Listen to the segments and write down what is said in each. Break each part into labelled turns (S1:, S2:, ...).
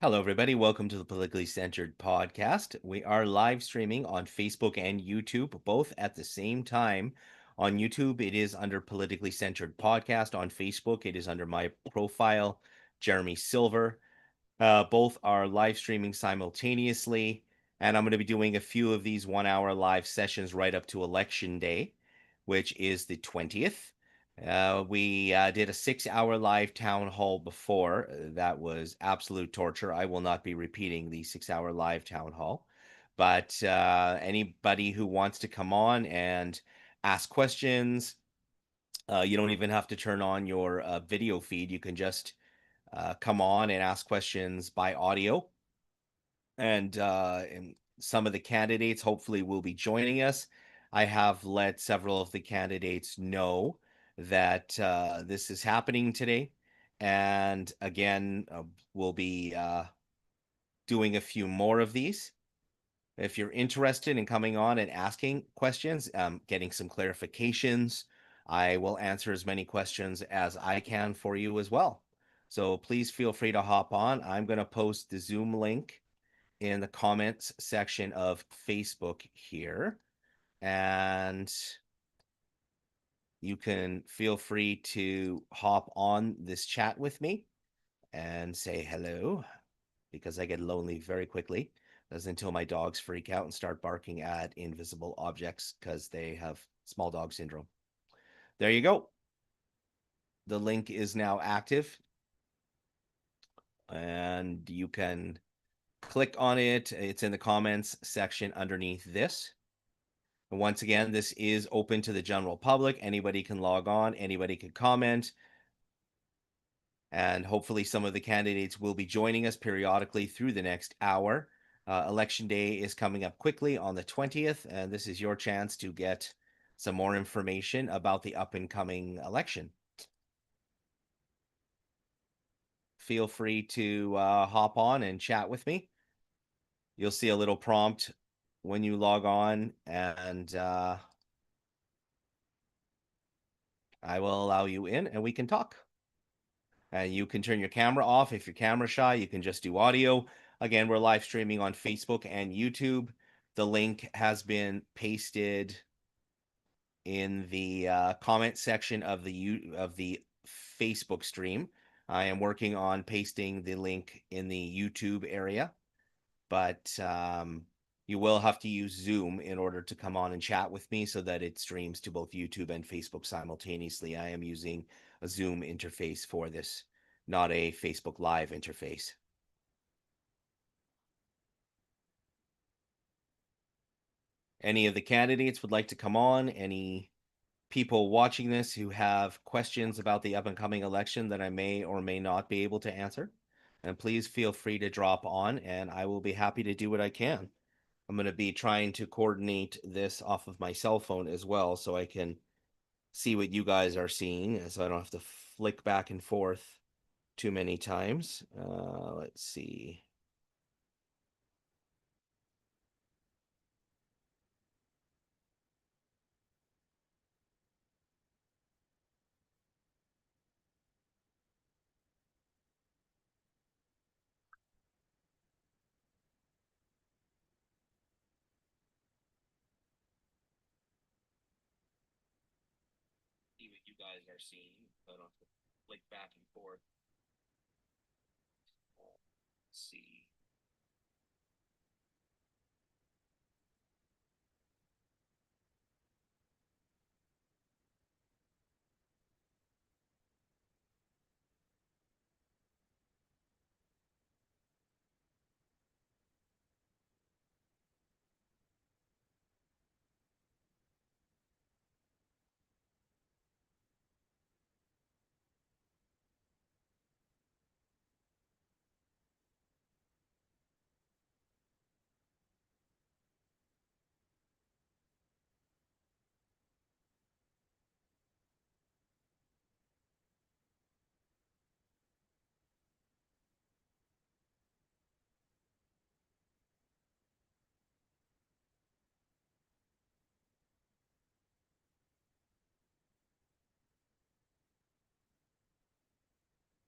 S1: Hello, everybody. Welcome to the Politically Centered podcast. We are live streaming on Facebook and YouTube, both at the same time. On YouTube, it is under Politically Centered Podcast. On Facebook, it is under my profile, Jeremy Silver. Both are live streaming simultaneously, and I'm going to be doing a few of these 1 hour live sessions right up to Election Day, which is the 20th. We did a 6 hour live town hall before. That was absolute torture. I will not be repeating the 6 hour live town hall. But anybody who wants to come on and ask questions, you don't even have to turn on your video feed. You can just come on and ask questions by audio. And some of the candidates hopefully will be joining us. I have let several of the candidates know that this is happening today. And again, we'll be doing a few more of these. If you're interested in coming on and asking questions, getting some clarifications, I will answer as many questions as I can for you as well. So please feel free to hop on. I'm going to post the Zoom link in the comments section of Facebook here. And you can feel free to hop on this chat with me and say hello, because I get lonely very quickly. That's until my dogs freak out and start barking at invisible objects because they have small dog syndrome. There you go. The link is now active, and you can click on it. It's in the comments section underneath this. And once again, this is open to the general public. Anybody can log on, anybody can comment. And hopefully some of the candidates will be joining us periodically through the next hour. Election day is coming up quickly on the 20th, and this is your chance to get some more information about the up and coming election. Feel free to hop on and chat with me. You'll see a little prompt when you log on, and I will allow you in and we can talk. You can turn your camera off. If you're camera shy, you can just do audio. Again, we're live streaming on Facebook and YouTube. The link has been pasted in the comment section of the Facebook stream. I am working on pasting the link in the YouTube area, but you will have to use Zoom in order to come on and chat with me so that it streams to both YouTube and Facebook simultaneously. I am using a Zoom interface for this, not a Facebook Live interface. Any of the candidates would like to come on? Any people watching this who have questions about the up and coming election that I may or may not be able to answer? And please feel free to drop on, and I will be happy to do what I can. I'm going to be trying to coordinate this off of my cell phone as well so I can see what you guys are seeing, so I don't have to flick back and forth too many times. Let's see. See what you guys are seeing, so I don't have to flick back and forth. Let's see.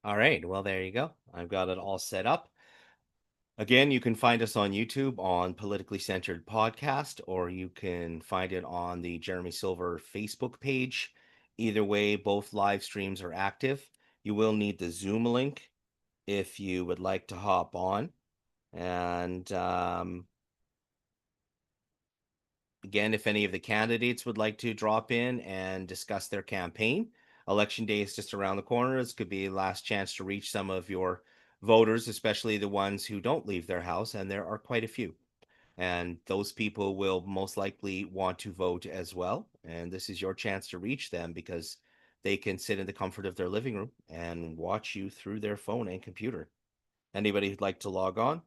S1: All right, well, there you go. I've got it all set up. Again, you can find us on YouTube on Politically Centered Podcast, or you can find it on the Jeremy Silver Facebook page. Either way, both live streams are active. You will need the Zoom link if you would like to hop on. And again, if any of the candidates would like to drop in and discuss their campaign, election day is just around the corner. This could be a last chance to reach some of your voters, especially the ones who don't leave their house, and there are quite a few. And those people will most likely want to vote as well. And this is your chance to reach them because they can sit in the comfort of their living room and watch you through their phone and computer. Anybody who'd like to log on,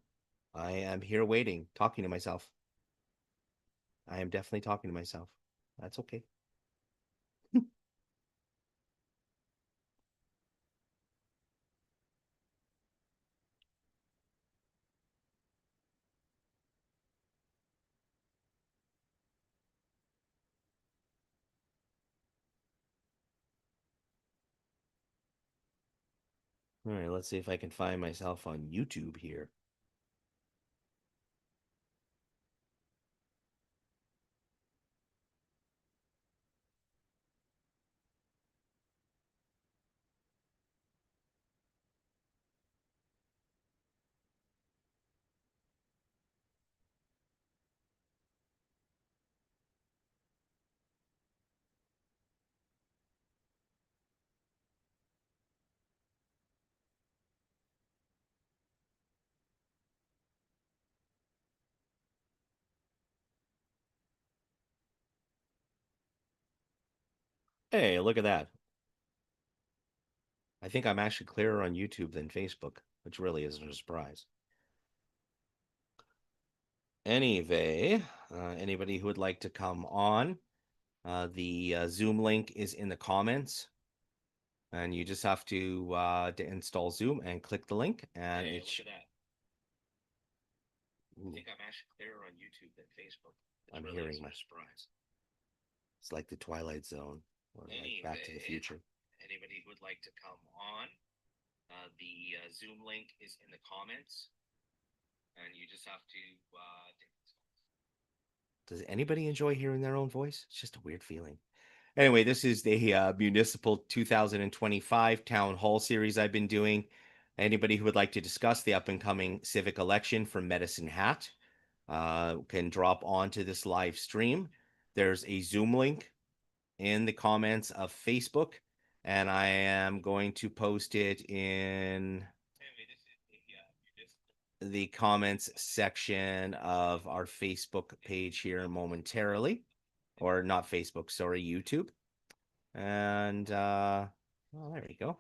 S1: I am here waiting, talking to myself. I am definitely talking to myself. That's okay. All right, let's see if I can find myself on YouTube here. Hey, look at that. I think I'm actually clearer on YouTube than Facebook, which really isn't a surprise. Anyway, anybody who would like to come on, the Zoom link is in the comments, and you just have to install Zoom and click the link, and hey, look at that. I think I'm actually clearer on YouTube than Facebook. I'm really hearing my surprise. It's like the Twilight Zone or like Back to the Future. Anybody who would like to come on, the Zoom link is in the comments, and you just have to. Does anybody enjoy hearing their own voice? It's just a weird feeling. Anyway, this is the Municipal 2025 Town Hall series I've been doing. Anybody who would like to discuss the up and coming civic election from Medicine Hat can drop onto this live stream. There's a Zoom link in the comments of Facebook, and I am going to post it in the comments section of our Facebook page here momentarily, or not Facebook, sorry, YouTube. And well, there we go.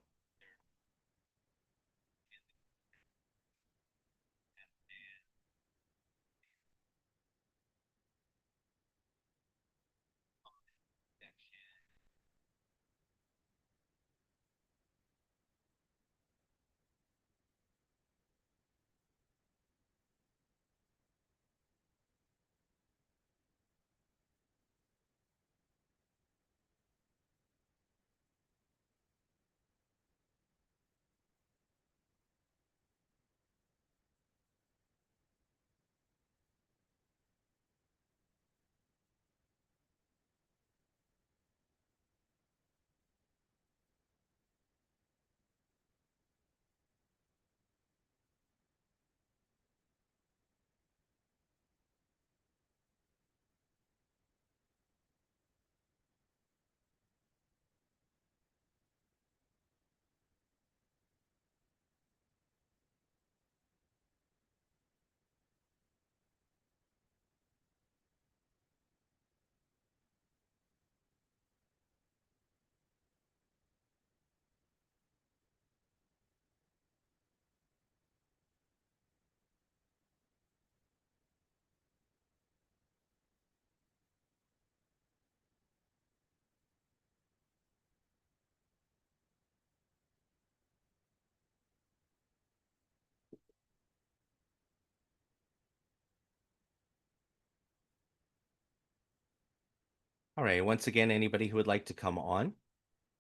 S1: All right. Once again, anybody who would like to come on,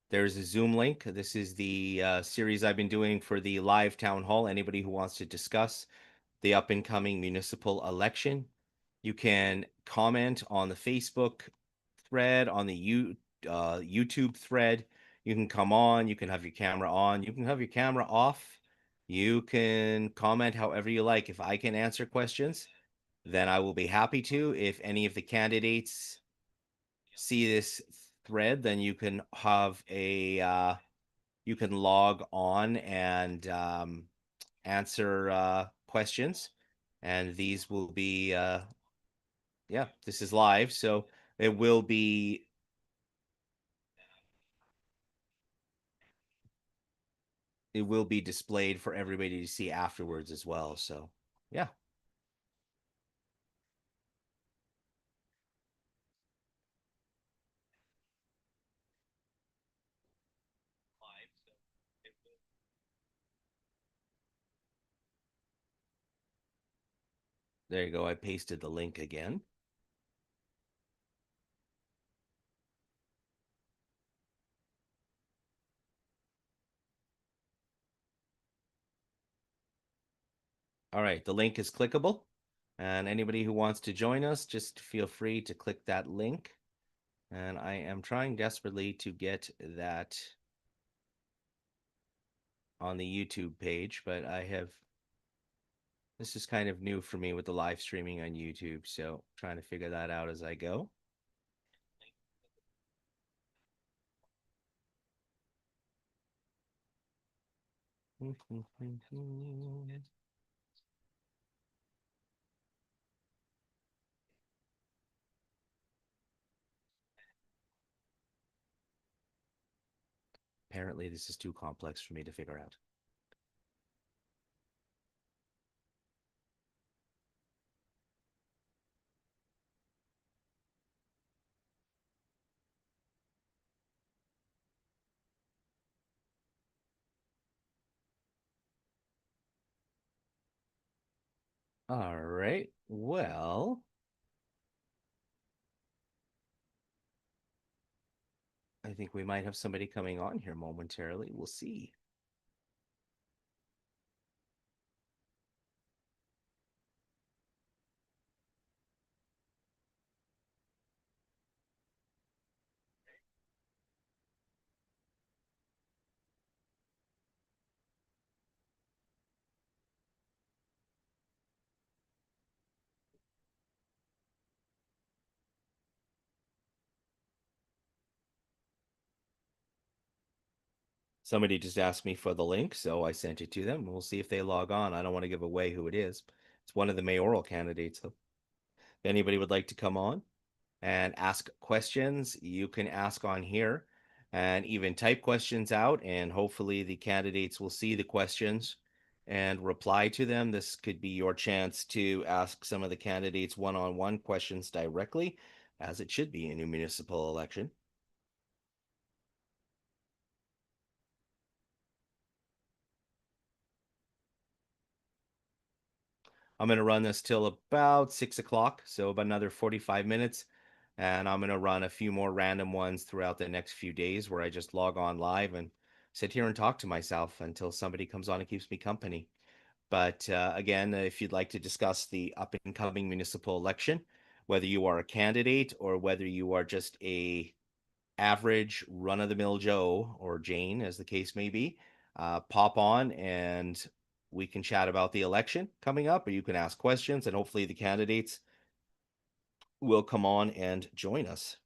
S1: there's a Zoom link. This is the series I've been doing for the live town hall. Anybody who wants to discuss the up and coming municipal election. You can comment on the Facebook thread, on the YouTube thread. You can come on, you can have your camera on, you can have your camera off. You can comment however you like. If I can answer questions, then I will be happy to. If any of the candidates see this thread, then you can have you can log on and answer questions, and these will be yeah, this is live, so it will be displayed for everybody to see afterwards as well. So yeah. There you go. I pasted the link again. All right, the link is clickable, and anybody who wants to join us, just feel free to click that link. And I am trying desperately to get that on the YouTube page, but this is kind of new for me with the live streaming on YouTube, so trying to figure that out as I go. Apparently, this is too complex for me to figure out. All right. Well, I think we might have somebody coming on here momentarily. We'll see. Somebody just asked me for the link, so I sent it to them. We'll see if they log on. I don't want to give away who it is. It's one of the mayoral candidates, though. If anybody would like to come on and ask questions, you can ask on here and even type questions out, and hopefully the candidates will see the questions and reply to them. This could be your chance to ask some of the candidates one-on-one questions directly, as it should be in a municipal election. I'm going to run this till about 6 o'clock, so about another 45 minutes. And I'm going to run a few more random ones throughout the next few days where I just log on live and sit here and talk to myself until somebody comes on and keeps me company. But again, if you'd like to discuss the up and coming municipal election, whether you are a candidate or whether you are just a average run of the mill Joe or Jane, as the case may be, pop on and we can chat about the election coming up, or you can ask questions, and hopefully the candidates will come on and join us.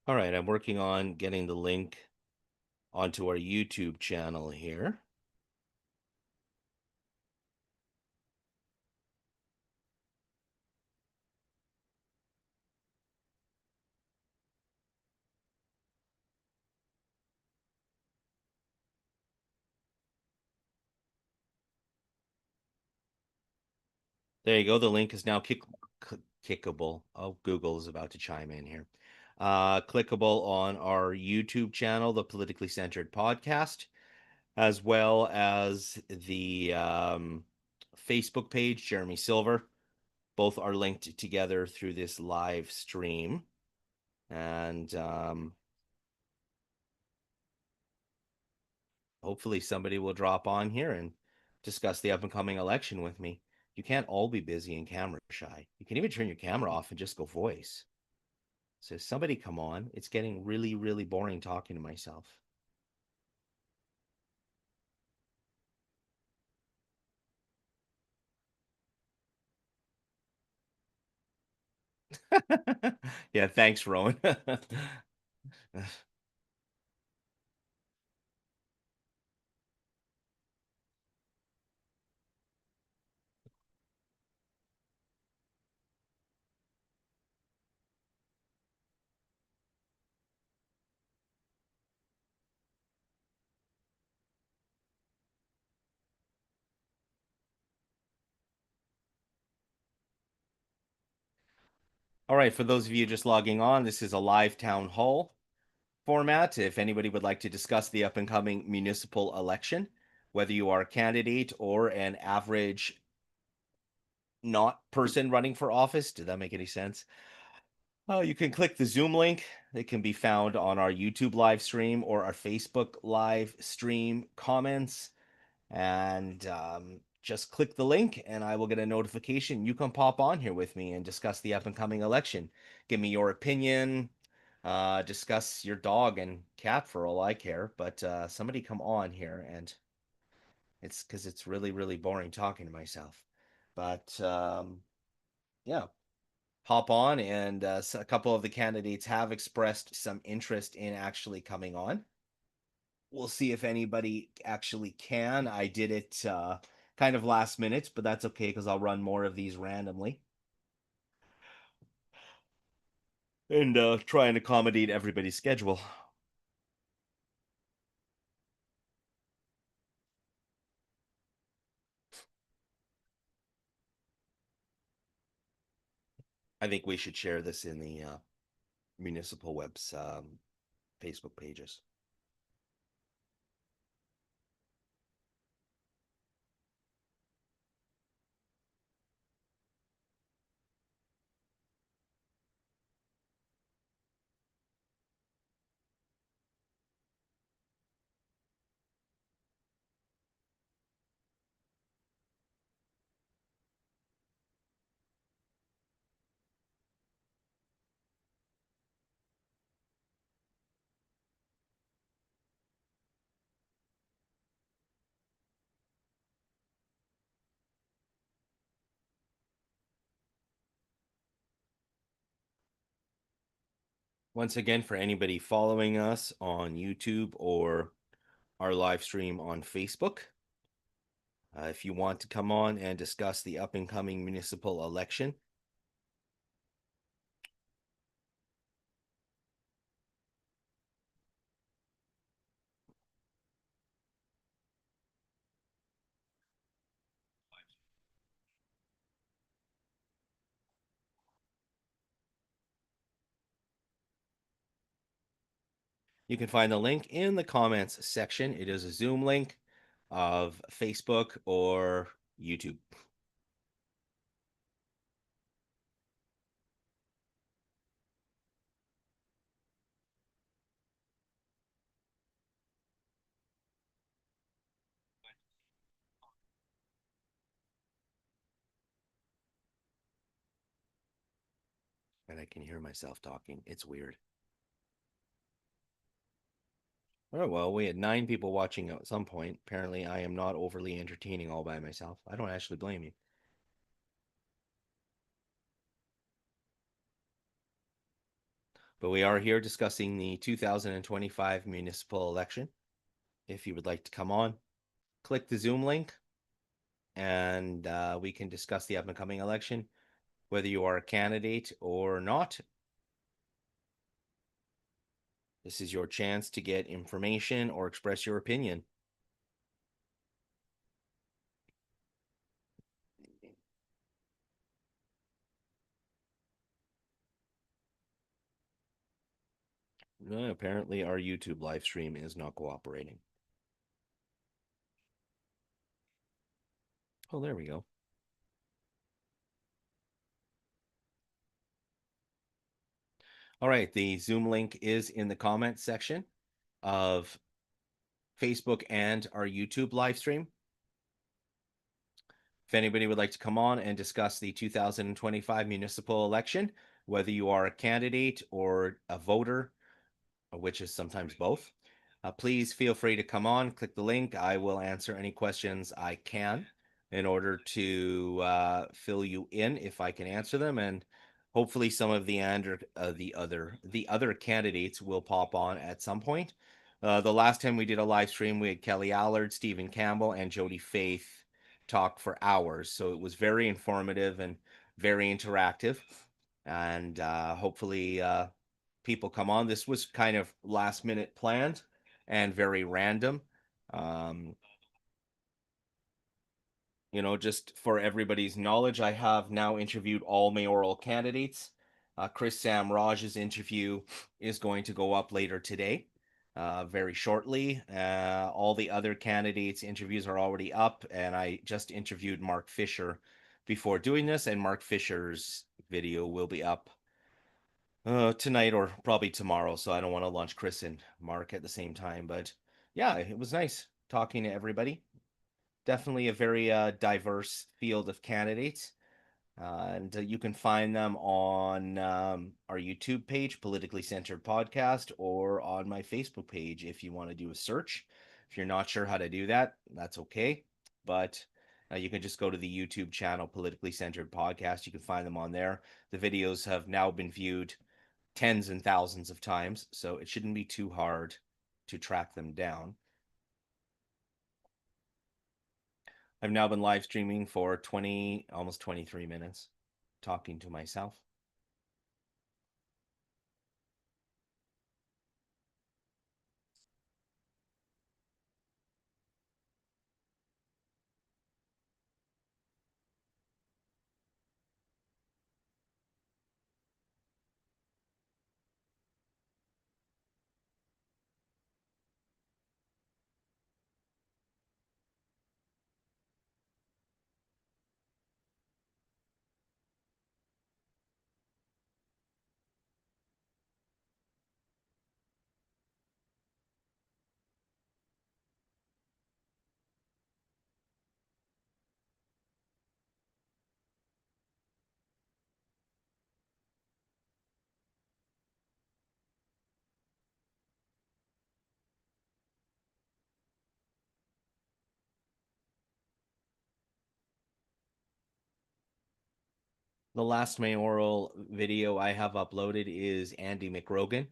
S1: All right, I'm working on getting the link onto our YouTube channel here. There you go. The link is now clickable. Oh, Google is about to chime in here. Clickable on our YouTube channel, the Politically Centered Podcast, as well as the Facebook page, Jeremy Silver. Both are linked together through this live stream. And hopefully somebody will drop on here and discuss the up and coming election with me. You can't all be busy and camera shy. You can even turn your camera off and just go voice. So somebody come on. It's getting really, really boring talking to myself. Yeah, thanks, Rowan. All right, for those of you just logging on, this is a live town hall format. If anybody would like to discuss the up and coming municipal election, whether you are a candidate or an average not person running for office, did that make any sense? Oh, you can click the Zoom link. It can be found on our YouTube live stream or our Facebook live stream comments. And just click the link, and I will get a notification. You can pop on here with me and discuss the up and coming election. Give me your opinion. Discuss your dog and cat for all I care. But somebody come on here, and it's because it's really, really boring talking to myself. But yeah, hop on, and a couple of the candidates have expressed some interest in actually coming on. We'll see if anybody actually can. I did it kind of last minute, but that's okay because I'll run more of these randomly and try and accommodate everybody's schedule. I think we should share this in the municipal web's Facebook pages. Once again, for anybody following us on YouTube or our live stream on Facebook, if you want to come on and discuss the up and coming municipal election, you can find the link in the comments section. It is a Zoom link of Facebook or YouTube. And I can hear myself talking. It's weird. Oh, well, we had 9 people watching at some point. Apparently, I am not overly entertaining all by myself. I don't actually blame you. But we are here discussing the 2025 municipal election. If you would like to come on, click the Zoom link and we can discuss the up and coming election, whether you are a candidate or not. This is your chance to get information or express your opinion. Apparently, our YouTube live stream is not cooperating. Oh, there we go. All right, the Zoom link is in the comment section of Facebook and our YouTube live stream. If anybody would like to come on and discuss the 2025 municipal election, whether you are a candidate or a voter, which is sometimes both, please feel free to come on, click the link. I will answer any questions I can in order to fill you in if I can answer them, and hopefully some of the other candidates will pop on at some point. The last time we did a live stream, we had Kelly Allard, Stephen Campbell, and Jody Faith talk for hours, so it was very informative and very interactive, and hopefully people come on. This was kind of last minute planned and very random. Um, just for everybody's knowledge, I have now interviewed all mayoral candidates. Chris Sam Raj's interview is going to go up later today, very shortly. All the other candidates' interviews are already up, and I just interviewed Mark Fisher before doing this, and Mark Fisher's video will be up tonight or probably tomorrow. So I don't want to launch Chris and Mark at the same time. But yeah, it was nice talking to everybody. Definitely a very diverse field of candidates. And you can find them on our YouTube page, Politically Centered Podcast, or on my Facebook page if you want to do a search. If you're not sure how to do that, that's okay. But you can just go to the YouTube channel, Politically Centered Podcast. You can find them on there. The videos have now been viewed tens and thousands of times, so it shouldn't be too hard to track them down. I've now been live streaming for 20, almost 23 minutes, talking to myself. The last mayoral video I have uploaded is Andy McRogan,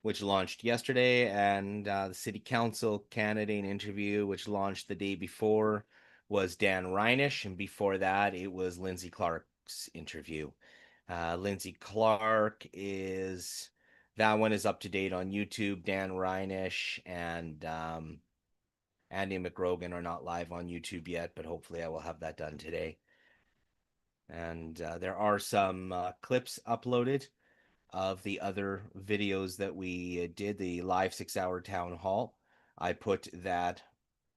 S1: which launched yesterday, and the city council candidate interview, which launched the day before, was Dan Reinish, and before that, it was Lindsay Clark's interview. Lindsay Clark is that one is up to date on YouTube. Dan Reinish and Andy McRogan are not live on YouTube yet, but hopefully I will have that done today. And there are some clips uploaded of the other videos that we did, the live 6-hour town hall. I put that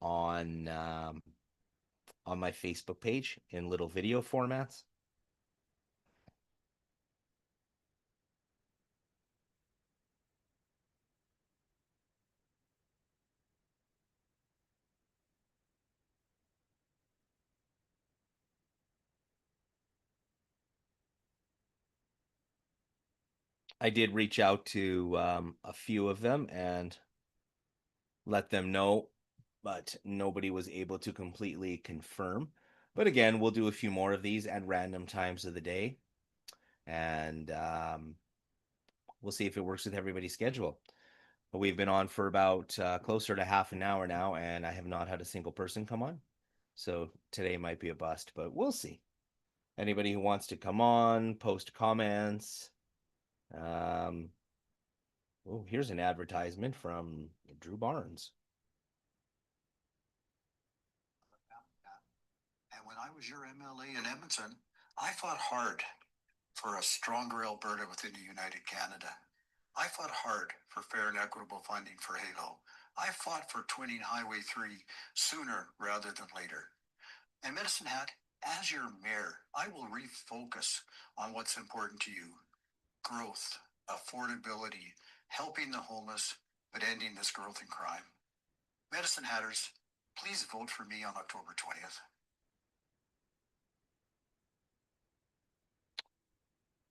S1: on my Facebook page in little video formats. I did reach out to a few of them and let them know, but nobody was able to completely confirm. But again, we'll do a few more of these at random times of the day, and we'll see if it works with everybody's schedule. But we've been on for about closer to half an hour now, and I have not had a single person come on. So today might be a bust, but we'll see. Anybody who wants to come on, post comments. Um, oh, here's an advertisement from Drew Barnes.
S2: And when I was your MLA in Edmonton, I fought hard for a stronger Alberta within a united Canada. I fought hard for fair and equitable funding for Halo. I fought for twinning Highway 3 sooner rather than later. And Medicine Hat, as your mayor, I will refocus on what's important to you: growth, affordability, helping the homeless, but ending this growth in crime. Medicine Hatters, please vote for me on October 20th.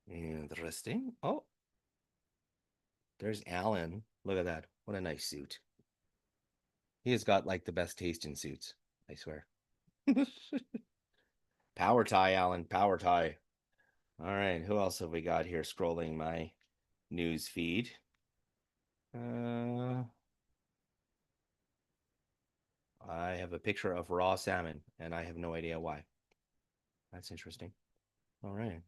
S1: Interesting. Oh, there's Alan. Look at that. What a nice suit. He has got like the best taste in suits, I swear. Power tie, Alan. Power tie. All right. Who else have we got here scrolling my news feed? I have a picture of raw salmon, and I have no idea why. That's interesting. All right.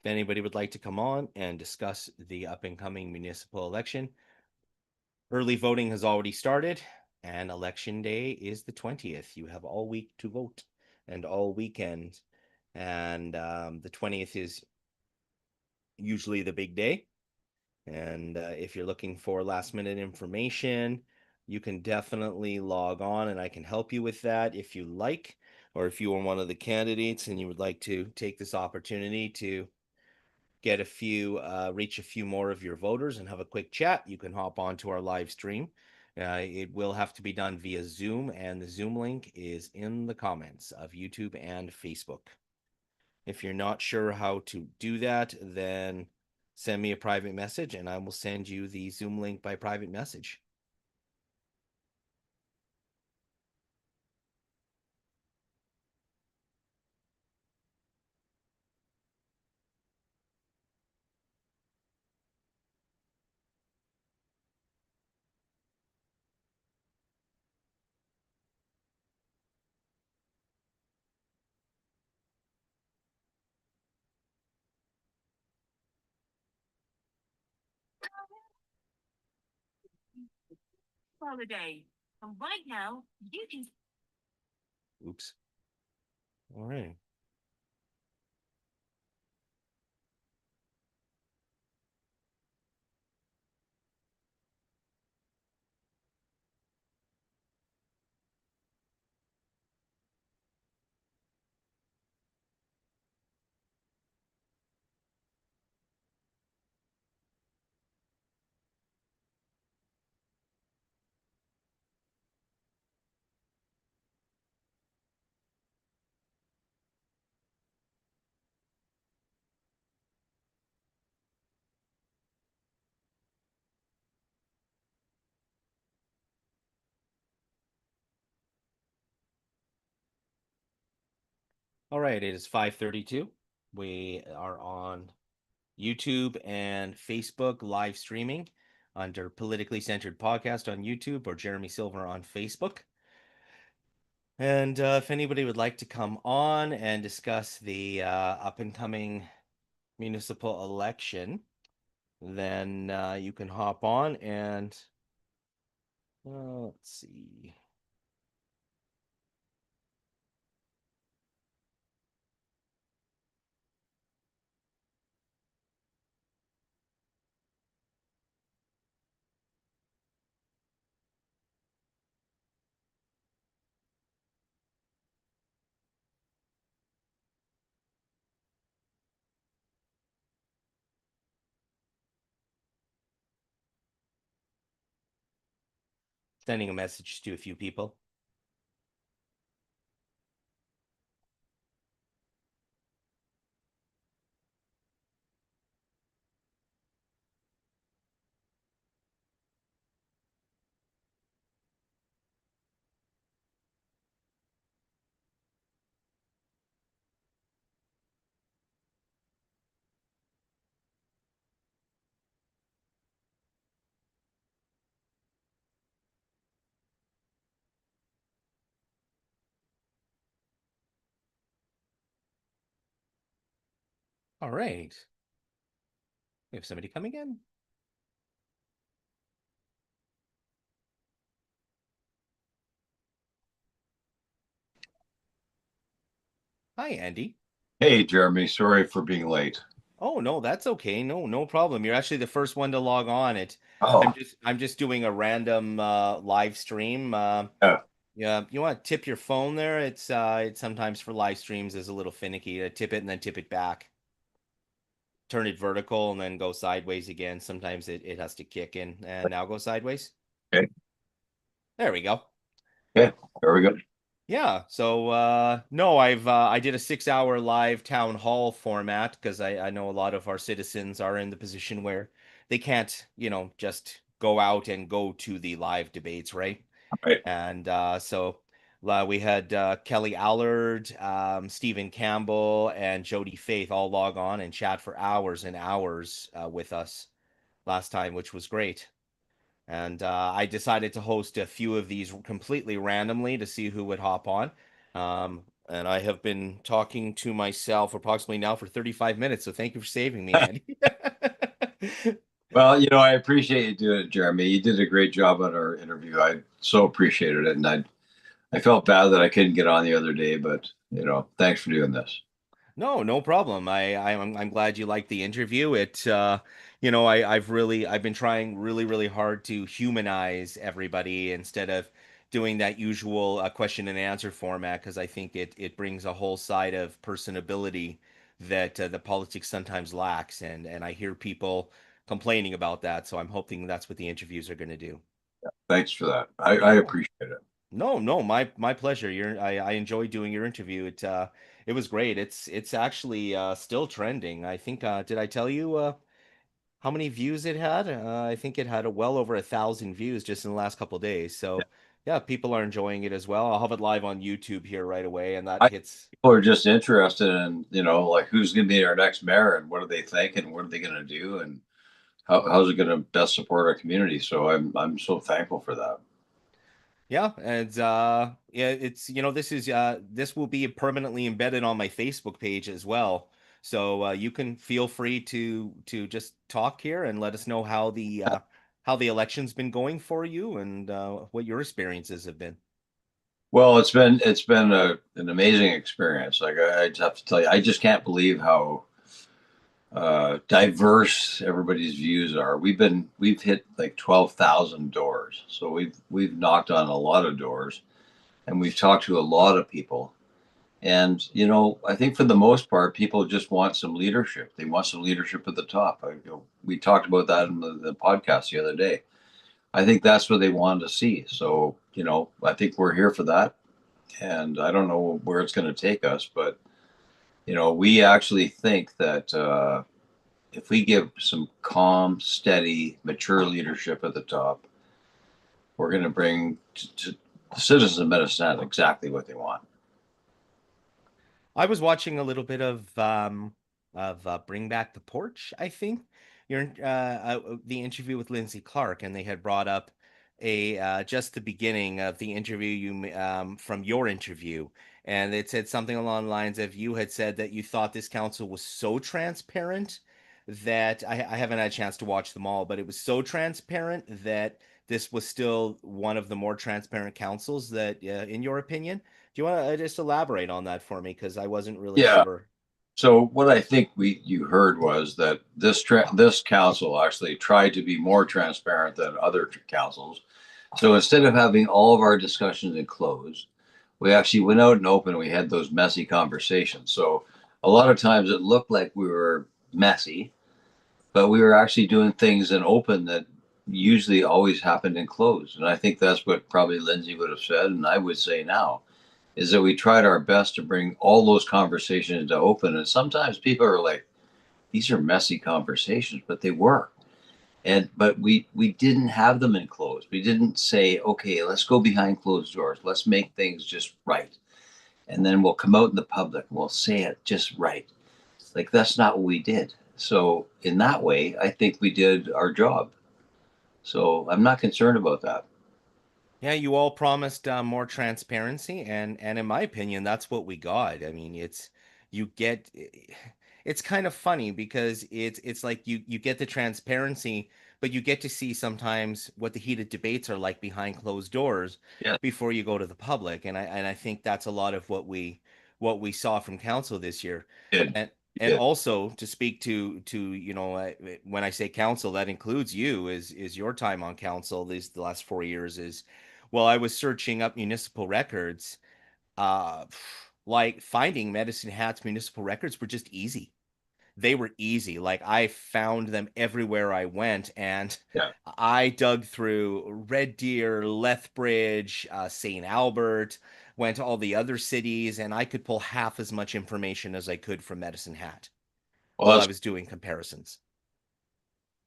S1: If anybody would like to come on and discuss the up and coming municipal election, early voting has already started, and election day is the 20th. You have all week to vote and all weekend. And the 20th is usually the big day. And if you're looking for last minute information, you can definitely log on and I can help you with that if you like, or if you are one of the candidates and you would like to take this opportunity to get reach a few more of your voters and have a quick chat, you can hop onto our live stream. It will have to be done via Zoom, and the Zoom link is in the comments of YouTube and Facebook. If you're not sure how to do that, then send me a private message and I will send you the Zoom link by private message.
S3: Holiday. And right now, you can.
S1: Oops. All right. All right, it is 5:32. We are on YouTube and Facebook live streaming under Politically Centered Podcast on YouTube or Jeremy Silver on Facebook. And if anybody would like to come on and discuss the up and coming municipal election, then you can hop on and let's see. Sending a message to a few people. All right. We have somebody coming in. Hi, Andy.
S4: Hey, Jeremy. Sorry for being late.
S1: Oh, no, that's okay. No problem. You're actually the first one to log on.
S4: Oh,
S1: I'm just doing a random live stream.
S4: yeah.
S1: Yeah, you want to tip your phone there? It's sometimes for live streams is a little finicky to tip it and then tip it back. Turn it vertical and then go sideways again. Sometimes it has to kick in and now go sideways.
S4: Okay.
S1: There we go.
S4: Okay. Very good.
S1: Yeah, so no, I did a 6 hour live town hall format because I know a lot of our citizens are in the position where they can't, just go out and go to the live debates, right?
S4: Right.
S1: And so we had Kelly Allard, Stephen Campbell, and Jody Faith all log on and chat for hours and hours with us last time, which was great. And I decided to host a few of these completely randomly to see who would hop on. And I have been talking to myself approximately now for 35 minutes. So thank you for saving me, Andy.
S4: Well, I appreciate you doing it, Jeremy. You did a great job on our interview. I so appreciated it, and I felt bad that I couldn't get on the other day, but thanks for doing this.
S1: No problem. I'm glad you liked the interview. I've been trying really hard to humanize everybody instead of doing that usual question and answer format because I think it brings a whole side of personability that the politics sometimes lacks, and I hear people complaining about that. So I'm hoping that's what the interviews are going to do.
S4: Thanks for that. I
S1: Oh.
S4: appreciate it.
S1: No, my pleasure. I enjoyed doing your interview. It was great. It's actually still trending. I think did I tell you how many views it had? I think it had well over 1,000 views just in the last couple of days. So yeah, people are enjoying it as well. I'll have it live on YouTube here right away, and that
S4: I
S1: hits.
S4: People are just interested in, like who's going to be our next mayor and what are they thinking, what are they going to do, and how's it going to best support our community. So I'm so thankful for that.
S1: Yeah, and yeah, it's this will be permanently embedded on my Facebook page as well. So you can feel free to just talk here and let us know how the election's been going for you and what your experiences have been.
S4: Well, it's been an amazing experience. Like I just have to tell you, I just can't believe how diverse everybody's views are. We've hit like 12,000 doors, so we've knocked on a lot of doors, and we've talked to a lot of people. And I think for the most part, people just want some leadership. They want some leadership at the top. We talked about that in the podcast the other day. I think that's what they wanted to see. So I think we're here for that, and I don't know where it's going to take us, but we actually think that if we give some calm, steady, mature leadership at the top, we're going to bring to the citizens of Medicine exactly what they want.
S1: I was watching a little bit of Bring Back the Porch, I think. The interview with Lindsay Clark, and they had brought up a just the beginning of the interview from your interview, and it said something along the lines of you had said that you thought this council was so transparent that I haven't had a chance to watch them all, but it was so transparent that this was still one of the more transparent councils that, in your opinion. Do you want to just elaborate on that for me? Because I wasn't really
S4: Yeah.
S1: sure.
S4: So what I think you heard was that this council actually tried to be more transparent than other councils. So instead of having all of our discussions enclosed, we actually went out and open. We had those messy conversations. So a lot of times it looked like we were messy, but we were actually doing things in open that usually always happened in closed. And I think that's what probably Lindsay would have said, and I would say now, is that we tried our best to bring all those conversations to open. And sometimes people are like, these are messy conversations, but they were. But we didn't have them in closed. We didn't say, okay, let's go behind closed doors. Let's make things just right. And then we'll come out in the public and we'll say it just right. Like that's not what we did. So in that way, I think we did our job. So I'm not concerned about that.
S1: Yeah, you all promised more transparency, and in my opinion, that's what we got. I mean, you get it's kind of funny because it's like you get the transparency, but you get to see sometimes what the heated debates are like behind closed doors
S4: Yeah,
S1: before you go to the public. And I think that's a lot of what we saw from council this year.
S4: you did.
S1: And
S4: You
S1: and
S4: did.
S1: also to speak to when I say council, that includes you, is your time on council the last 4 years. Is Well, I was searching up municipal records, uh like finding Medicine Hat's municipal records were just easy. They were easy. Like I found them everywhere I went, and
S4: Yeah.
S1: I dug through Red Deer, Lethbridge, St. Albert, went to all the other cities, and I could pull half as much information as I could from Medicine Hat
S4: Well,
S1: while I
S4: that's
S1: was doing comparisons.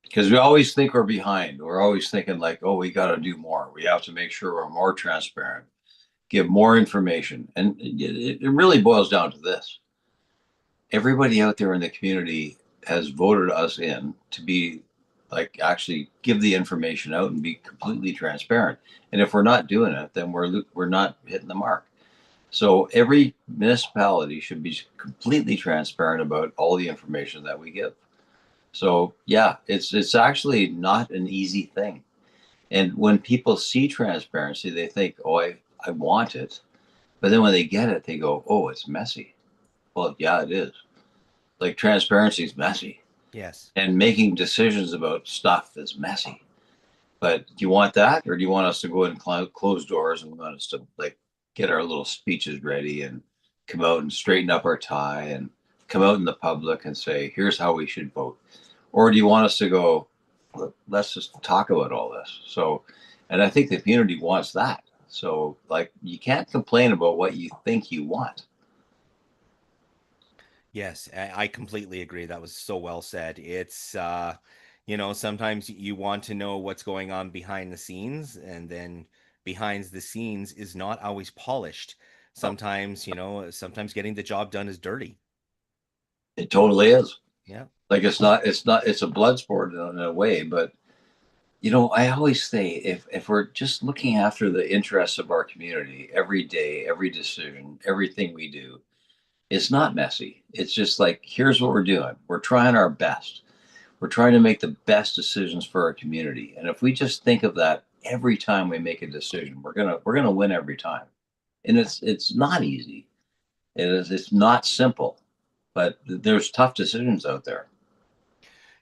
S4: because we always think we're behind. We're always thinking like, oh, we got to do more. We have to make sure we're more transparent, give more information. And it really boils down to this. Everybody out there in the community has voted us in to be like actually give the information out and be completely transparent. And if we're not doing it, then we're not hitting the mark. So every municipality should be completely transparent about all the information that we give. So yeah, it's actually not an easy thing. And when people see transparency, they think, "Oh, I want it," but then when they get it, they go, "Oh, it's messy." Well, yeah, it is. Like transparency is messy,
S1: Yes.
S4: and making decisions about stuff is messy. But do you want that, or do you want us to go and close doors and want us to like get our little speeches ready and come out and straighten up our tie and come out in the public and say, "Here's how we should vote," or do you want us to go, "Let's just talk about all this"? So, and I think the community wants that. So, like, you can't complain about what you think you want.
S1: Yes, I completely agree. That was so well said. It's sometimes you want to know what's going on behind the scenes, and then behind the scenes is not always polished.
S4: No,
S1: Sometimes getting the job done is dirty.
S4: it totally is.
S1: Yeah.
S4: Like, it's not, it's a blood sport in a way, but I always say if we're just looking after the interests of our community every day, every decision, everything we do, it's not messy. It's just like, here's what we're doing. We're trying our best. We're trying to make the best decisions for our community. And if we just think of that every time we make a decision, we're gonna win every time. And it's not easy. It's not simple, but there's tough decisions out there.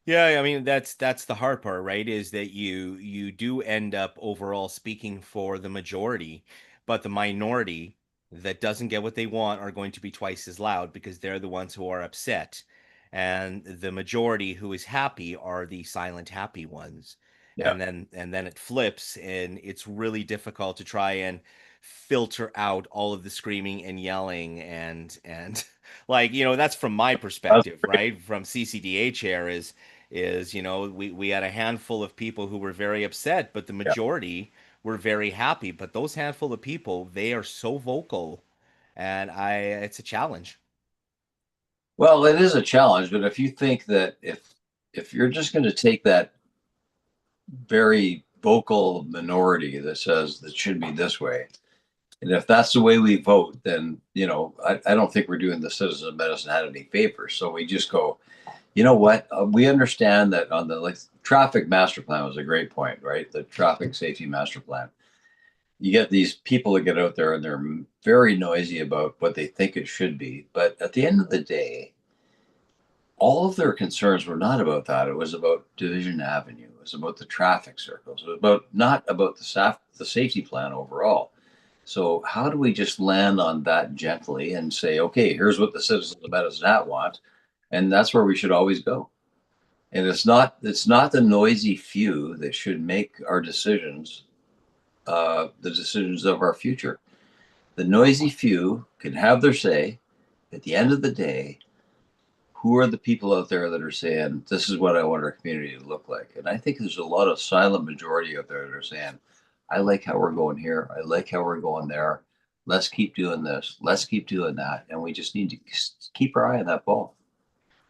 S1: Yeah, I mean that's the hard part, right? Is that you do end up overall speaking for the majority, but the minority that doesn't get what they want are going to be twice as loud because they're the ones who are upset. And the majority who is happy are the silent happy ones.
S4: Yeah.
S1: And then it flips, and it's really difficult to try and filter out all of the screaming and yelling and like, that's from my
S4: That's
S1: perspective, right? From CCDA chair is we had a handful of people who were very upset, but the
S4: yeah.
S1: majority were very happy. But those handful of people, they are so vocal, and I it's a challenge.
S4: Well, it is a challenge, but if you think that if you're just going to take that very vocal minority that says that should be this way, and if that's the way we vote, then I don't think we're doing the citizens of Medicine Hat any favors. So we just go, you know what? We understand that on the like traffic master plan was a great point, right? The traffic safety master plan. You get these people that get out there and they're very noisy about what they think it should be, but at the end of the day, all of their concerns were not about that. It was about Division Avenue. It was about the traffic circles. It was about not about the safety plan overall. So how do we just land on that gently and say, okay, here's what the citizens of Medicine Hat want, and that's where we should always go. And it's not the noisy few that should make our decisions, the decisions of our future. The noisy few can have their say. At the end of the day, who are the people out there that are saying this is what I want our community to look like? And I think there's a lot of silent majority out there that are saying, I like how we're going here, I like how we're going there, let's keep doing this, let's keep doing that, and we just need to keep our eye on that ball.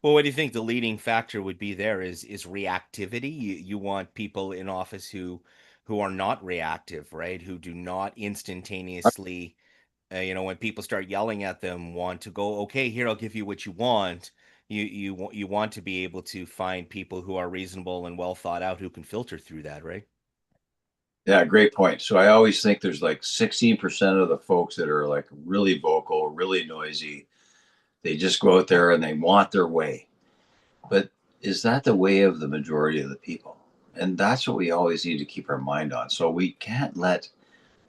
S1: Well, what do you think the leading factor would be there? Is reactivity? You want people in office who are not reactive, right? Who do not instantaneously, when people start yelling at them, want to go, okay, here, I'll give you what you want. you want to be able to find people who are reasonable and well thought out who can filter through that, right?
S4: Yeah, great point. So I always think there's like 16% of the folks that are like really vocal, really noisy. They just go out there and they want their way. But is that the way of the majority of the people? And that's what we always need to keep our mind on. So we can't let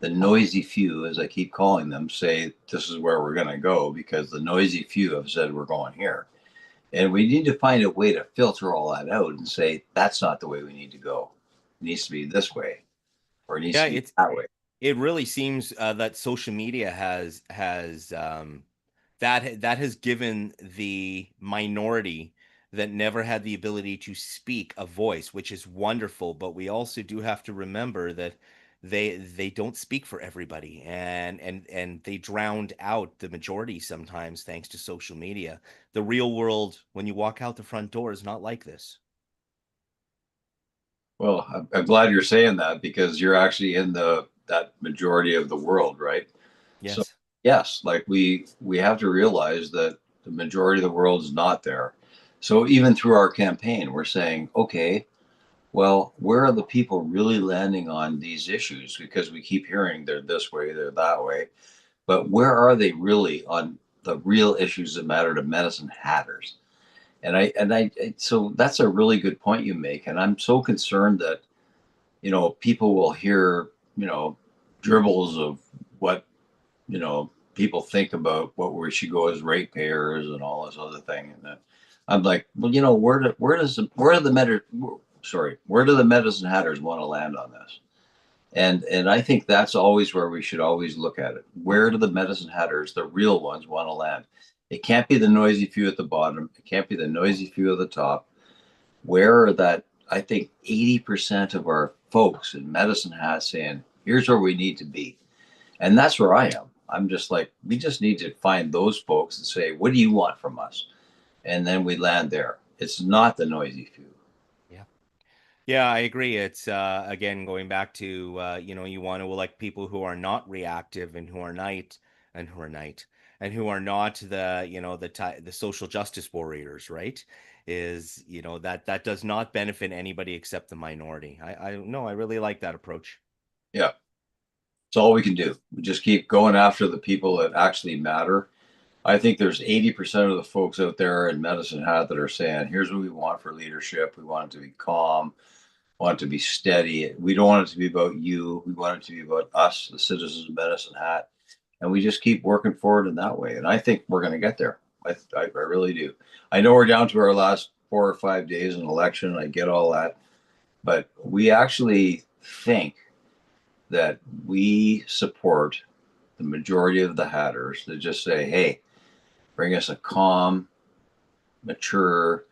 S4: the noisy few, as I keep calling them, say this is where we're going to go, because the noisy few have said we're going here. And we need to find a way to filter all that out and say that's not the way we need to go. It needs to be this way, or it needs
S1: Yeah,
S4: to be that way.
S1: it really seems that social media has that has given the minority that never had the ability to speak a voice, which is wonderful. But we also do have to remember that they don't speak for everybody, and they drowned out the majority sometimes thanks to social media. The real world, when you walk out the front door, is not like this.
S4: Well, I'm glad you're saying that because you're actually in that majority of the world, right? So
S1: Yes.
S4: yes, like we have to realize that the majority of the world is not there. So even through our campaign, we're saying, okay, well, where are the people really landing on these issues? Because we keep hearing they're this way, they're that way, but where are they really on the real issues that matter to medicine hatters? So that's a really good point you make, and I'm so concerned that people will hear dribbles of what people think about what we should go as ratepayers and all this other thing, and then I'm like, well, where do the medicine hatters want to land on this? And I think that's always where we should always look at it. Where do the medicine hatters, the real ones, want to land? It can't be the noisy few at the bottom. It can't be the noisy few at the top. Where are that? I think 80% of our folks in medicine hat saying, here's where we need to be. And that's where I am. I'm just like, we just need to find those folks and say, what do you want from us? And then we land there. It's not the noisy few.
S1: Yeah. Yeah, I agree. It's again going back to you want to elect people who are not reactive and who are not the social justice warriors, right? Is that does not benefit anybody except the minority. I no, I really like that approach.
S4: Yeah. It's all we can do. We just keep going after the people that actually matter. I think there's 80% of the folks out there in medicine hat that are saying, here's what we want for leadership. We want it to be calm, want it to be steady. We don't want it to be about you. We want it to be about us, the citizens of medicine hat. And we just keep working forward in that way. And I think we're going to get there. I really do. I know we're down to our last 4 or 5 days in election. I get all that. But we actually think that we support the majority of the hatters that just say, hey, bring us a calm, mature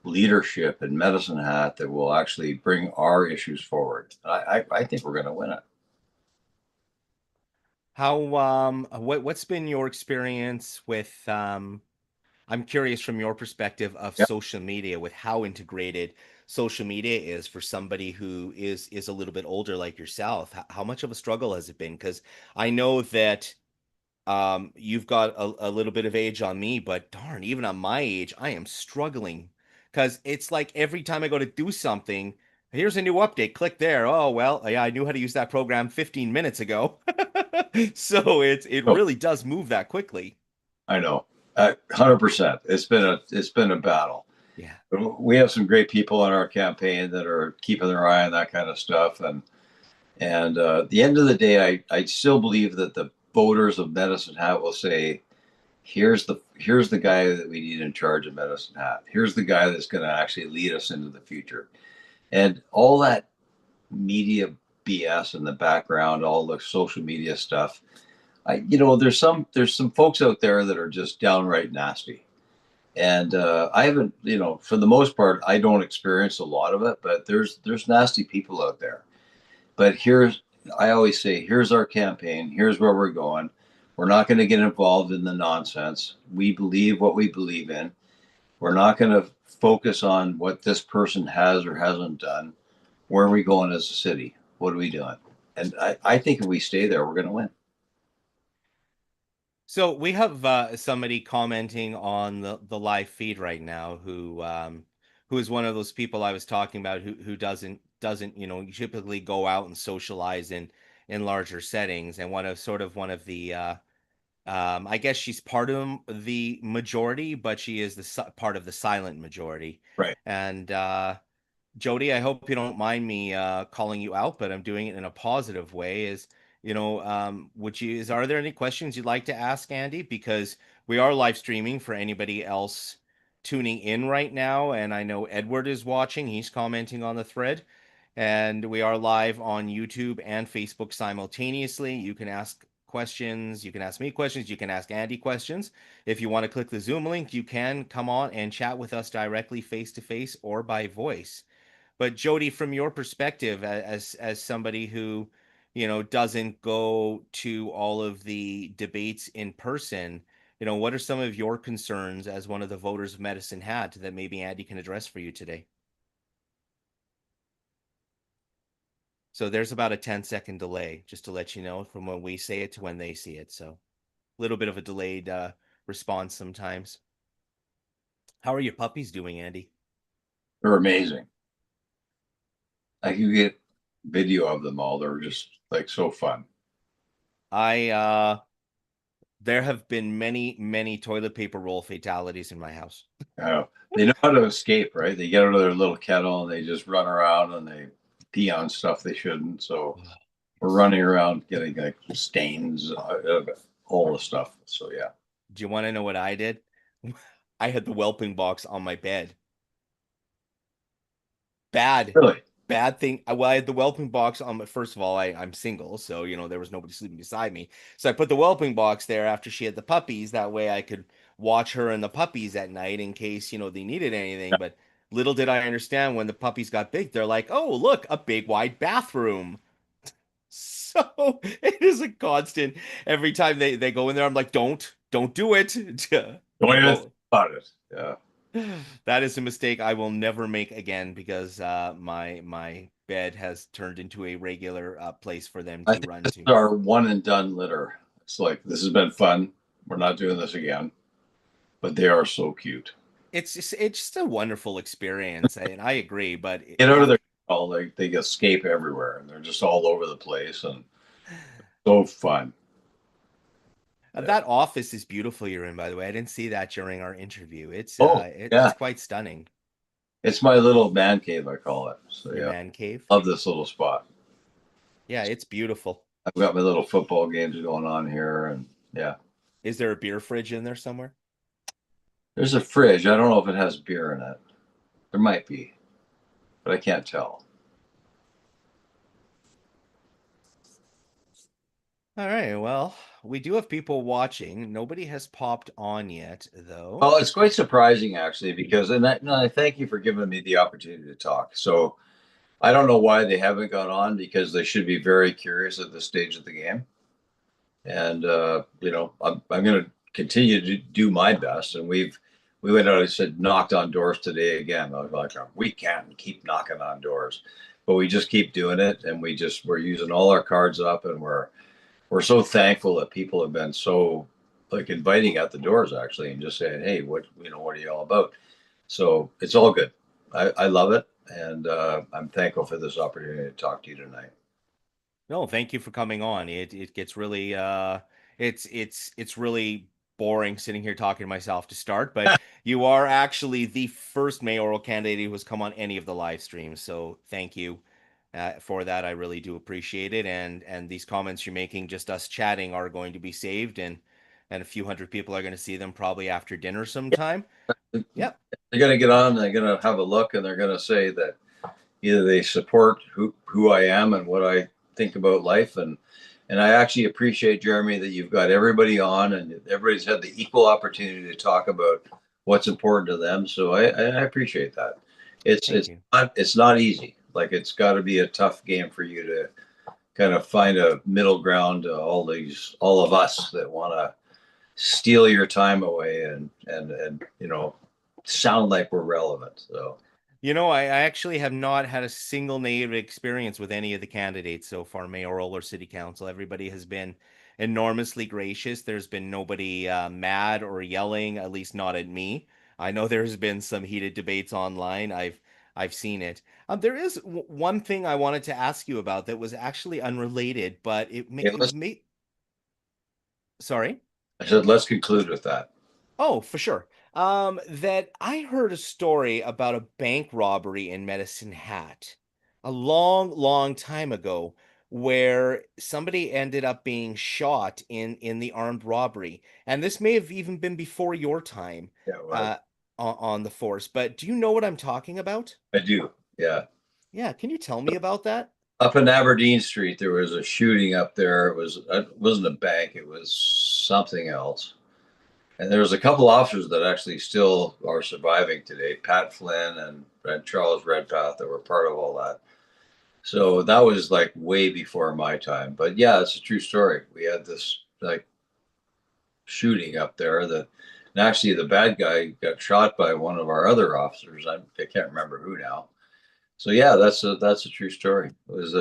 S4: leadership in medicine hat that will actually bring our issues forward. I think we're going to win it.
S1: How what's been your experience with I'm curious from your perspective of
S4: Yep.
S1: social media, with how integrated social media is for somebody who is a little bit older like yourself. How much of a struggle has it been? Because I know that you've got a little bit of age on me, but darn, even on my age, I am struggling because it's like every time I go to do something, here's a new update. Click there. Oh well, yeah, I knew how to use that program 15 minutes ago. So it
S4: Oh,
S1: really does move that quickly.
S4: I know. 100%. It's been a battle.
S1: Yeah.
S4: We have some great people on our campaign that are keeping their eye on that kind of stuff. And at the end of the day, I still believe that the voters of Medicine Hat will say, here's the guy that we need in charge of Medicine Hat. Here's the guy that's going to actually lead us into the future. And all that media BS in the background, all the social media stuff. There's some folks out there that are just downright nasty. And I haven't, for the most part, I don't experience a lot of it, but there's nasty people out there. But I always say, here's our campaign. Here's where we're going. We're not going to get involved in the nonsense. We believe what we believe in. We're not going to focus on what this person has or hasn't done. Where are we going as a city? What are we doing? And I think if we stay there, we're going to win.
S1: So we have somebody commenting on the live feed right now who is one of those people I was talking about who doesn't typically go out and socialize in larger settings, and one of the I guess she's part of the majority, but she is part of the silent majority.
S4: Right.
S1: And Jody, I hope you don't mind me calling you out, but I'm doing it in a positive way. Are there any questions you'd like to ask Andy? Because we are live streaming for anybody else tuning in right now. And I know Edward is watching, he's commenting on the thread. And we are live on YouTube and Facebook simultaneously. You can ask questions, you can ask me questions, you can ask Andy questions. If you want to click the Zoom link, you can come on and chat with us directly face to face or by voice. But Jody, from your perspective, as somebody who, doesn't go to all of the debates in person, what are some of your concerns as one of the voters of Medicine Hat that maybe Andy can address for you today? So there's about a 10-second delay, just to let you know, from when we say it to when they see it. So a little bit of a delayed response sometimes. How are your puppies doing, Andy?
S4: They're amazing. I can get video of them all. They're just like so fun.
S1: There have been many, many toilet paper roll fatalities in my house.
S4: They know how to escape, right? They get out of their little kennel and they just run around and they pee on stuff they shouldn't. So we're running around getting like stains, all the stuff. So yeah.
S1: Do you want to know what I did? I had the whelping box on my bed.
S4: Really?
S1: Bad thing. Well, I had the whelping box on my, first of all, I'm single, so there was nobody sleeping beside me. So I put the whelping box there after she had the puppies. That way I could watch her and the puppies at night in case, they needed anything.
S4: Yeah.
S1: But little did I understand when the puppies got big, they're like, oh, look, a big wide bathroom. So it is a constant. Every time they go in there, I'm like, don't do it.
S4: Don't
S1: You
S4: even
S1: go.
S4: think about it. Yeah.
S1: That is a mistake I will never make again because my bed has turned into a regular place for them
S4: I
S1: to
S4: think
S1: run
S4: this is
S1: to.
S4: our one and done litter. It's like, this has been fun. We're not doing this again, but they are so cute.
S1: It's just a wonderful experience, and I agree. But
S4: Get out of their all they escape everywhere and they're just all over the place and so fun. Yeah.
S1: that office is beautiful you're in, by the way. I didn't see that during our interview.
S4: Oh,
S1: It's
S4: yeah.
S1: quite stunning.
S4: It's my little man cave, I call it. So
S1: Your
S4: yeah,
S1: man cave.
S4: love this little spot.
S1: Yeah, it's beautiful.
S4: I've got my little football games going on here, and yeah,
S1: Is there a beer fridge in there somewhere?
S4: there's a fridge. I don't know if it has beer in it. There might be, but I can't tell.
S1: All right. Well, we do have people watching. Nobody has popped on yet, though.
S4: Well, it's quite surprising actually, because and I thank you for giving me the opportunity to talk. So I don't know why they haven't gone on, because they should be very curious at this stage of the game. And I'm going to continue to do my best. And we went out and said knocked on doors today again. I was like, we can't keep knocking on doors, but we just keep doing it, and we're using all our cards up, and we're so thankful that people have been so like inviting at the doors actually, and just saying, hey, what are you all about? So it's all good. I love it, and I'm thankful for this opportunity to talk to you tonight.
S1: No, thank you for coming on. It gets really it's really boring sitting here talking to myself to start, but you are actually the first mayoral candidate who has come on any of the live streams. So thank you for that. I really do appreciate it. And these comments you're making, just us chatting, are going to be saved, and a few hundred people are going to see them probably after dinner sometime. Yep.
S4: They're going to get on, they're going to have a look, and they're going to say that either they support who I am and what I think about life, and I actually appreciate, Jeremy, that you've got everybody on and everybody's had the equal opportunity to talk about what's important to them. So I appreciate that.
S1: Thank you.
S4: It's not easy. Like, it's got to be a tough game for you to kind of find a middle ground to all of us that want to steal your time away and sound like we're relevant. So
S1: I actually have not had a single negative experience with any of the candidates so far, mayoral or city council. Everybody has been enormously gracious. There's been nobody mad or yelling, at least not at me. I know there's been some heated debates online. I've seen it. There is one thing I wanted to ask you about that was actually unrelated, but
S4: Yeah,
S1: it may. Sorry.
S4: I said, let's conclude with that.
S1: Oh, for sure. That I heard a story about a bank robbery in Medicine Hat a long, long time ago, where somebody ended up being shot in the armed robbery, and this may have even been before your time
S4: Yeah, it was.
S1: uh, on the force. But do you know what I'm talking about?
S4: I do. Yeah.
S1: Yeah, can you tell me about that?
S4: Up in Aberdeen Street, there was a shooting up there. It wasn't a bank. It was something else. And there was a couple officers that actually still are surviving today, Pat Flynn and Charles Redpath, that were part of all that. So that was like way before my time. But yeah, it's a true story. We had this like shooting up there that, and actually the bad guy got shot by one of our other officers. I can't remember who now. So yeah, that's a true story. It was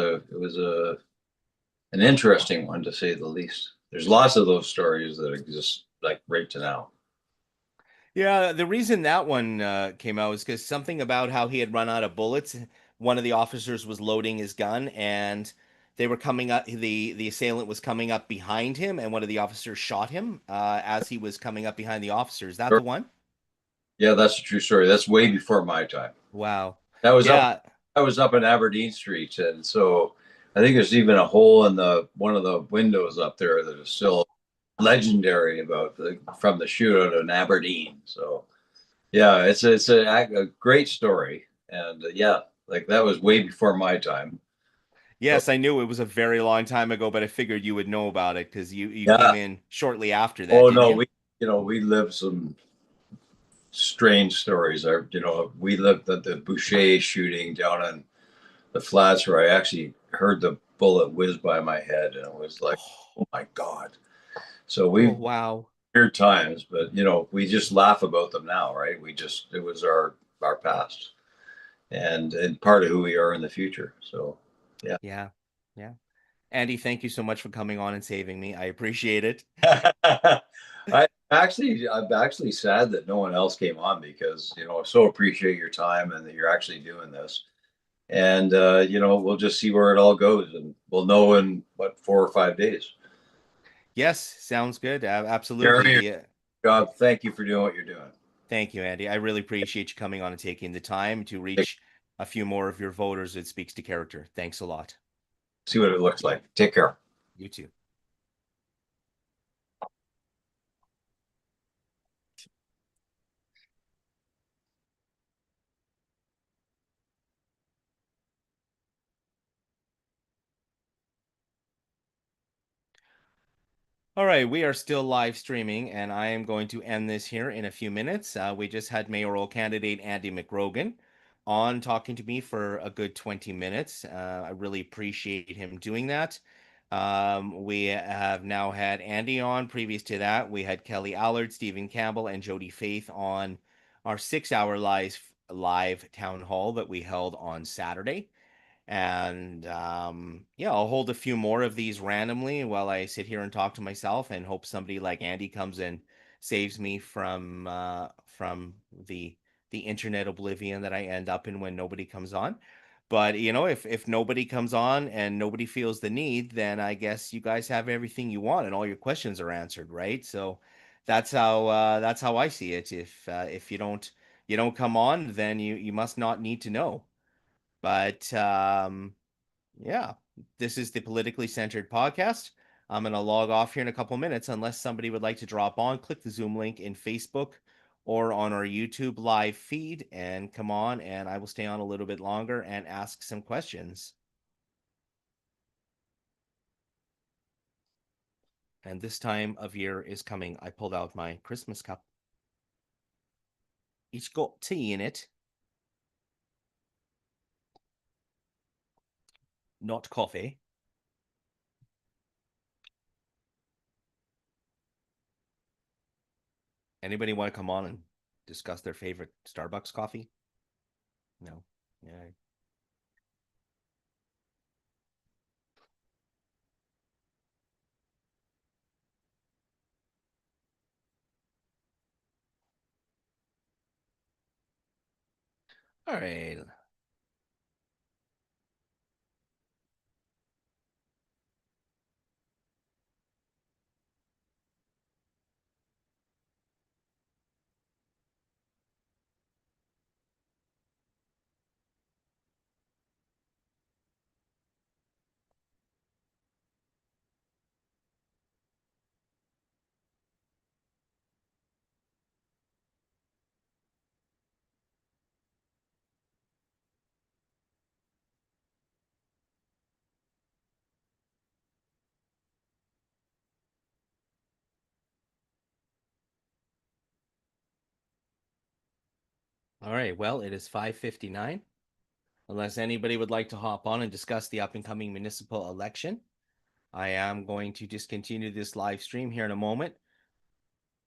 S4: an interesting one to say the least. There's lots of those stories that exist like right to now.
S1: Yeah, the reason that one came out was because something about how he had run out of bullets. One of the officers was loading his gun, and they were coming up. The assailant was coming up behind him, and one of the officers shot him as he was coming up behind the officer. Is that the one?
S4: Yeah, that's a true story. That's way before my time.
S1: Wow.
S4: That was up.
S1: Yeah.
S4: I was up in Aberdeen Street, and so I think there's even a hole in the one of the windows up there that is still legendary about from the shootout in Aberdeen. So yeah, it's a great story, and yeah, like that was way before my time. So,
S1: Yes, I knew it was a very long time ago, but I figured you would know about it because you
S4: yeah.
S1: came in shortly after that,
S4: Oh
S1: didn't
S4: no,
S1: you?
S4: we lived some strange stories. We lived at the Boucher shooting down in the flats where I actually heard the bullet whiz by my head, and it was like,
S1: Oh,
S4: oh my god. So
S1: oh
S4: we
S1: wow.
S4: weird times, but we just laugh about them now, right? It was our past and part of who we are in the future. So yeah.
S1: Yeah. Yeah. Andy, thank you so much for coming on and saving me. I appreciate it.
S4: I'm actually sad that no one else came on because I so appreciate your time and that you're actually doing this. And we'll just see where it all goes, and we'll know in what 4 or 5 days.
S1: Yes, sounds good. Absolutely.
S4: Jeremy, God, thank you for doing what you're doing.
S1: Thank you, Andy. I really appreciate you coming on and taking the time to reach a few more of your voters. It speaks to character. Thanks a lot.
S4: See what it looks like. Take care.
S1: You too. All right, we are still live streaming, and I am going to end this here in a few minutes. We just had mayoral candidate Andy McGrogan on talking to me for a good 20 minutes. I really appreciate him doing that. We have now had Andy on. Previous to that, we had Kelly Allard, Stephen Campbell, and Jody Faith on our 6 hour live town hall that we held on Saturday. And yeah, I'll hold a few more of these randomly while I sit here and talk to myself and hope somebody like Andy comes and saves me from the internet oblivion that I end up in when nobody comes on. But if nobody comes on and nobody feels the need, then I guess you guys have everything you want and all your questions are answered, right? So that's how I see it. If you don't come on, then you must not need to know. But yeah, this is the politically centered podcast. I'm going to log off here in a couple minutes unless somebody would like to drop on. Click the Zoom link in Facebook or on our YouTube live feed and come on, and I will stay on a little bit longer and ask some questions. And this time of year is coming. I pulled out my Christmas cup. It's got tea in it, not coffee. Anybody want to come on and discuss their favorite Starbucks coffee? No. Yeah. All right. All right. Well, it is 5:59. Unless anybody would like to hop on and discuss the up and coming municipal election, I am going to discontinue this live stream here in a moment.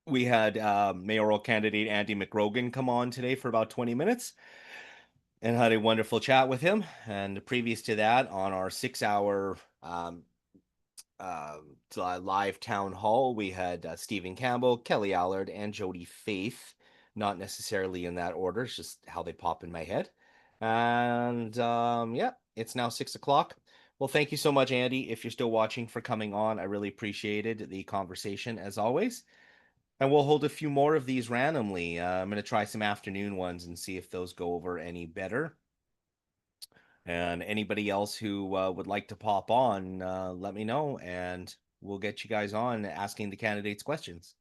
S1: We had mayoral candidate Andy McRogan come on today for about 20 minutes and had a wonderful chat with him. And previous to that, on our 6 hour live town hall, we had Stephen Campbell, Kelly Allard, and Jody Faith. Not necessarily in that order, it's just how they pop in my head. And yeah, it's now 6 o'clock. Well, thank you so much, Andy, if you're still watching, for coming on. I really appreciated the conversation as always. And we'll hold a few more of these randomly. I'm going to try some afternoon ones and see if those go over any better. And anybody else who would like to pop on, let me know, and we'll get you guys on asking the candidates questions.